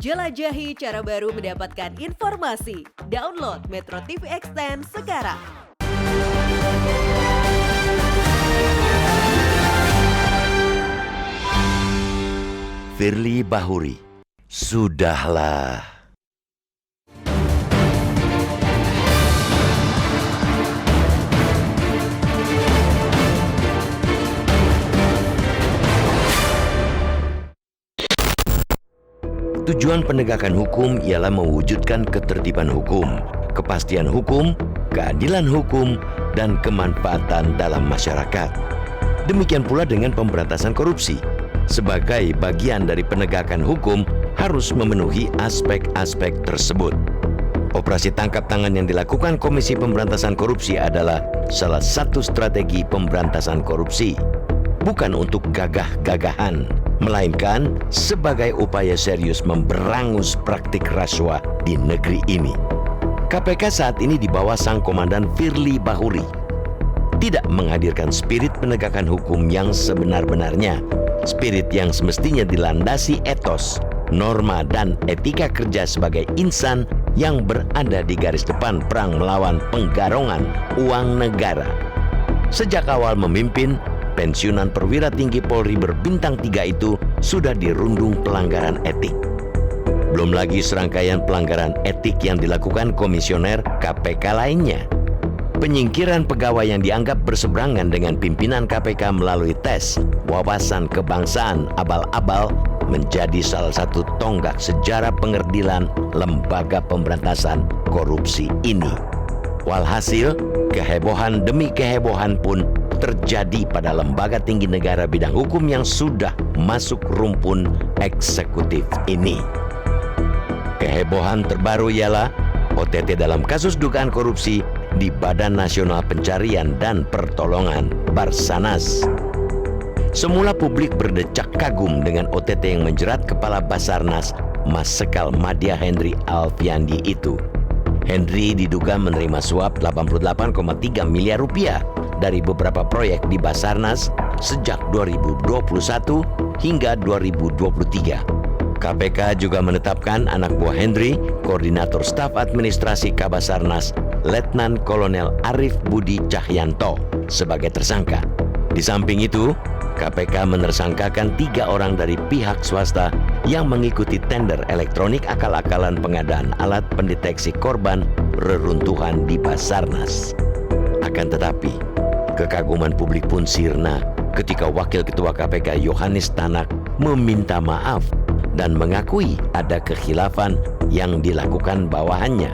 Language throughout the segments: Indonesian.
Jelajahi cara baru mendapatkan informasi. Download Metro TV Extend sekarang. Firly Bahuri, sudahlah. Tujuan penegakan hukum ialah mewujudkan ketertiban hukum, kepastian hukum, keadilan hukum, dan kemanfaatan dalam masyarakat. Demikian pula dengan pemberantasan korupsi. Sebagai bagian dari penegakan hukum harus memenuhi aspek-aspek tersebut. Operasi tangkap tangan yang dilakukan Komisi Pemberantasan Korupsi adalah salah satu strategi pemberantasan korupsi. Bukan untuk gagah-gagahan, melainkan sebagai upaya serius memberangus praktik rasuah di negeri ini. KPK saat ini di bawah Sang Komandan Firly Bahuri tidak menghadirkan spirit penegakan hukum yang sebenar-benarnya, spirit yang semestinya dilandasi etos, norma, dan etika kerja sebagai insan yang berada di garis depan perang melawan penggarongan uang negara. Sejak awal memimpin, pensiunan perwira tinggi Polri berbintang 3 itu sudah dirundung pelanggaran etik. Belum lagi serangkaian pelanggaran etik yang dilakukan komisioner KPK lainnya. Penyingkiran pegawai yang dianggap berseberangan dengan pimpinan KPK melalui tes wawasan kebangsaan abal-abal menjadi salah satu tonggak sejarah pengerdilan lembaga pemberantasan korupsi ini. Walhasil, kehebohan demi kehebohan pun terjadi pada lembaga tinggi negara bidang hukum yang sudah masuk rumpun eksekutif ini. Kehebohan terbaru ialah OTT dalam kasus dugaan korupsi di Badan Nasional Pencarian dan Pertolongan Basarnas. Semula publik berdecak kagum dengan OTT yang menjerat Kepala Basarnas Marsikal Madya Hendry Alfiandi itu. Hendry diduga menerima suap 88,3 miliar rupiah dari beberapa proyek di Basarnas sejak 2021 hingga 2023. KPK juga menetapkan anak buah Hendry, Koordinator Staf Administrasi Kabasarnas, Letnan Kolonel Arif Budi Cahyanto, sebagai tersangka. Di samping itu, KPK menersangkakan 3 orang dari pihak swasta yang mengikuti tender elektronik akal-akalan pengadaan alat pendeteksi korban reruntuhan di Basarnas. Akan tetapi, kekaguman publik pun sirna ketika Wakil Ketua KPK Yohanes Tanak meminta maaf dan mengakui ada kekhilafan yang dilakukan bawahannya,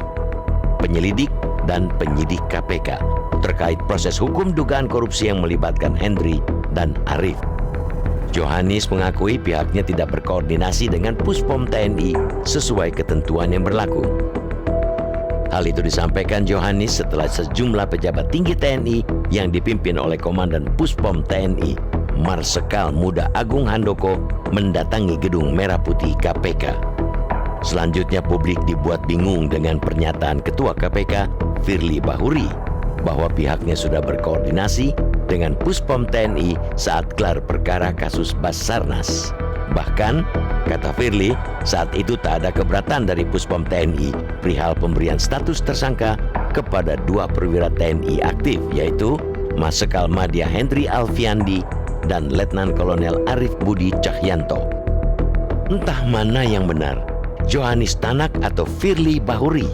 penyelidik dan penyidik KPK, terkait proses hukum dugaan korupsi yang melibatkan Hendry dan Arif. Yohanes mengakui pihaknya tidak berkoordinasi dengan Puspom TNI sesuai ketentuan yang berlaku. Hal itu disampaikan Yohanes setelah sejumlah pejabat tinggi TNI yang dipimpin oleh Komandan Puspom TNI Marsikal Muda Agung Handoko mendatangi gedung Merah Putih KPK. Selanjutnya publik dibuat bingung dengan pernyataan Ketua KPK Firly Bahuri bahwa pihaknya sudah berkoordinasi dengan Puspom TNI saat gelar perkara kasus Basarnas. Bahkan, kata Firly, saat itu tak ada keberatan dari Puspom TNI perihal pemberian status tersangka kepada 2 perwira TNI aktif, yaitu Marsikal Madya Hendry Alfiandi dan Letnan Kolonel Arif Budi Cahyanto. Entah mana yang benar, Yohanes Tanak atau Firly Bahuri.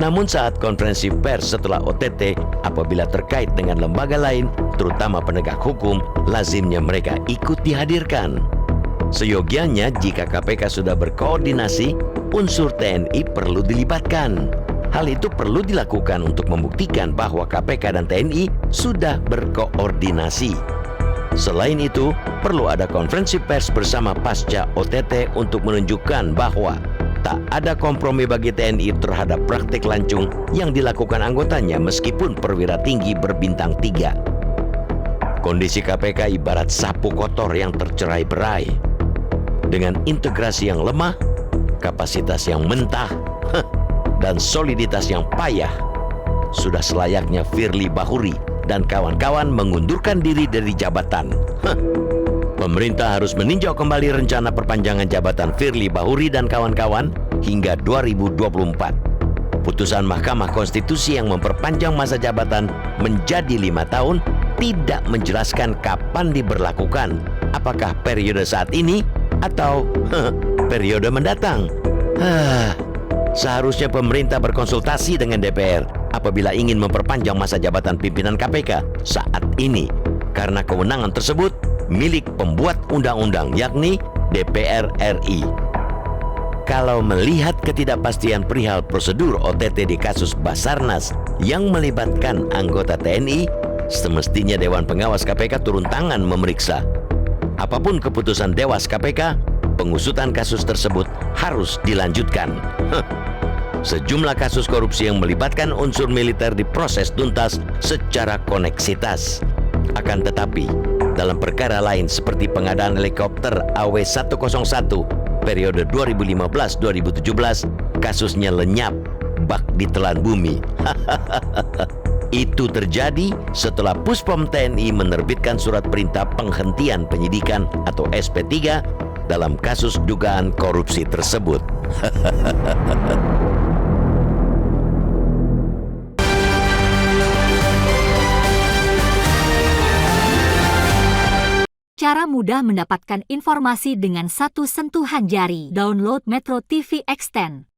Namun saat konferensi pers setelah OTT, apabila terkait dengan lembaga lain, terutama penegak hukum, lazimnya mereka ikut dihadirkan. Seyogianya jika KPK sudah berkoordinasi, unsur TNI perlu dilibatkan. Hal itu perlu dilakukan untuk membuktikan bahwa KPK dan TNI sudah berkoordinasi. Selain itu, perlu ada konferensi pers bersama pasca OTT untuk menunjukkan bahwa tak ada kompromi bagi TNI terhadap praktik lancung yang dilakukan anggotanya meskipun perwira tinggi berbintang 3. Kondisi KPK ibarat sapu kotor yang tercerai-berai. Dengan integrasi yang lemah, kapasitas yang mentah, dan soliditas yang payah, sudah selayaknya Firly Bahuri dan kawan-kawan mengundurkan diri dari jabatan. pemerintah harus meninjau kembali rencana perpanjangan jabatan Firly Bahuri dan kawan-kawan hingga 2024. Putusan Mahkamah Konstitusi yang memperpanjang masa jabatan menjadi 5 tahun tidak menjelaskan kapan diberlakukan, apakah periode saat ini atau periode mendatang. Seharusnya pemerintah berkonsultasi dengan DPR apabila ingin memperpanjang masa jabatan pimpinan KPK saat ini, karena kewenangan tersebut milik pembuat undang-undang, yakni DPR RI. Kalau melihat ketidakpastian perihal prosedur OTT di kasus Basarnas yang melibatkan anggota TNI, semestinya Dewan Pengawas KPK turun tangan memeriksa. Apapun keputusan Dewas KPK, pengusutan kasus tersebut harus dilanjutkan. Sejumlah kasus korupsi yang melibatkan unsur militer diproses tuntas secara koneksitas. Akan tetapi, dalam perkara lain seperti pengadaan helikopter AW101 periode 2015-2017, kasusnya lenyap, bak ditelan bumi. Itu terjadi setelah Puspom TNI menerbitkan surat perintah penghentian penyidikan atau SP3 dalam kasus dugaan korupsi tersebut. Cara mudah mendapatkan informasi dengan satu sentuhan jari. Download Metro TV Extend.